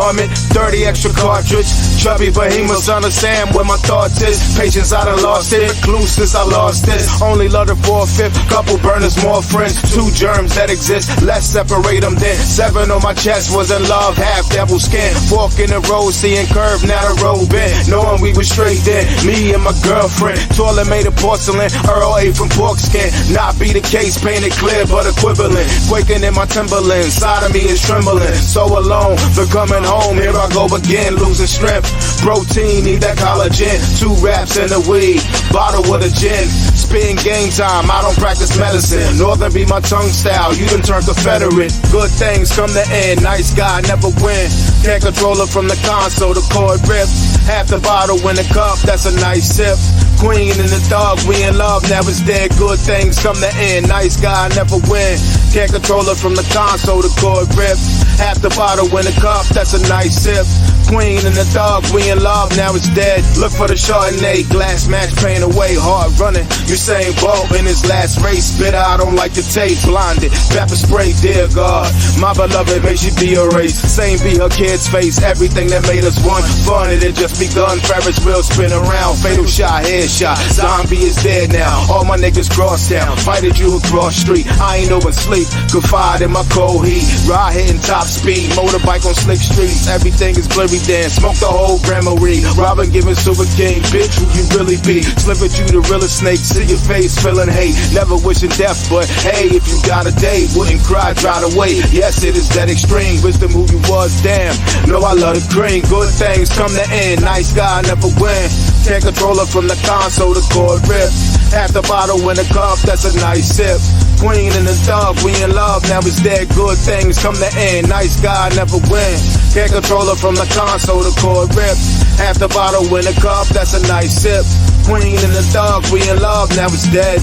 garment, 30 extra cartridge. Chubby behemoth, son of Sam, where my thoughts is. Patience, I done lost it. Clue since I lost this. Only love the 4/5. Couple burners, more friends. 2 germs that exist. Let's separate them then. 7 on my chest was in love, half devil skin. Fork in the road, seeing curve, now the road bent. Knowing we was straight then. Me and my girlfriend. Toilet made of porcelain. Earl A from pork skin. Not be the case, painted clear, but equivalent. Quaking in my Timberlands. Side of me is trembling. So alone, but coming home. Here I go again, losing strength. Protein, need that collagen. 2 wraps in the weed. Bottle with a gin. Spitting game time, I don't practice medicine. Northern be my tongue style, you done turned Confederate. Good things come to end, nice guy never win. Can't control it from the console, the cord rip. Half the bottle in the cup, that's a nice sip. Queen and the dog, we in love, now it's dead. Good things come to end, nice guy never win. Can't control it from the console, the cord rip. Half the bottle in the cup, that's a nice sip. Queen and the dog, we in love, now it's dead. Look for the Chardonnay, glass match, pain away, hard running. Usain Bolt in his last race, bitter, I don't like the taste. Blinded, pepper spray, dear God, my beloved, may she be erased. Same be her kid's face, everything that made us one. Fun, it had just begun, Ferris wheel spin around. Fatal shot, headshot, zombie is dead now. All my niggas crossed down, fighted you across street. I ain't oversleep, confide in my cold heat. Ride hitting top speed, motorbike on slick streets. Everything is blurry then, smoke the whole Gramarye. Robin giving Super King, bitch, who you really be? Slip at you the realest snake, see your face feeling hate. Never wishing death, but hey, if you got a day, wouldn't cry, try to wait. Yes, it is that extreme, wisdom who you was, damn. No, I love the green, good things come to end. Nice guy never win. Can't control it from the console, the cord rip. Half the bottle in the cup, that's a nice sip. Queen and the dog, we in love, now it's dead. Good things come to end, nice guy never win. Can't control it from the console, the cord rip. Half the bottle in the cup, that's a nice sip. Queen and the dog, we in love, now it's dead.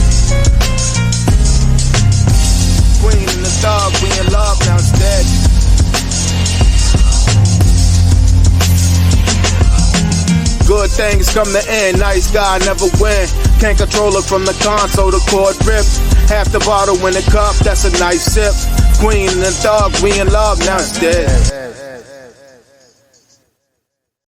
Queen and the dog, we in love, now it's dead. Good things come to end, nice guy never win. Can't control it from the console, the cord rip. Half the bottle in the cup, that's a nice sip. Queen and the dog, we in love, now it's dead.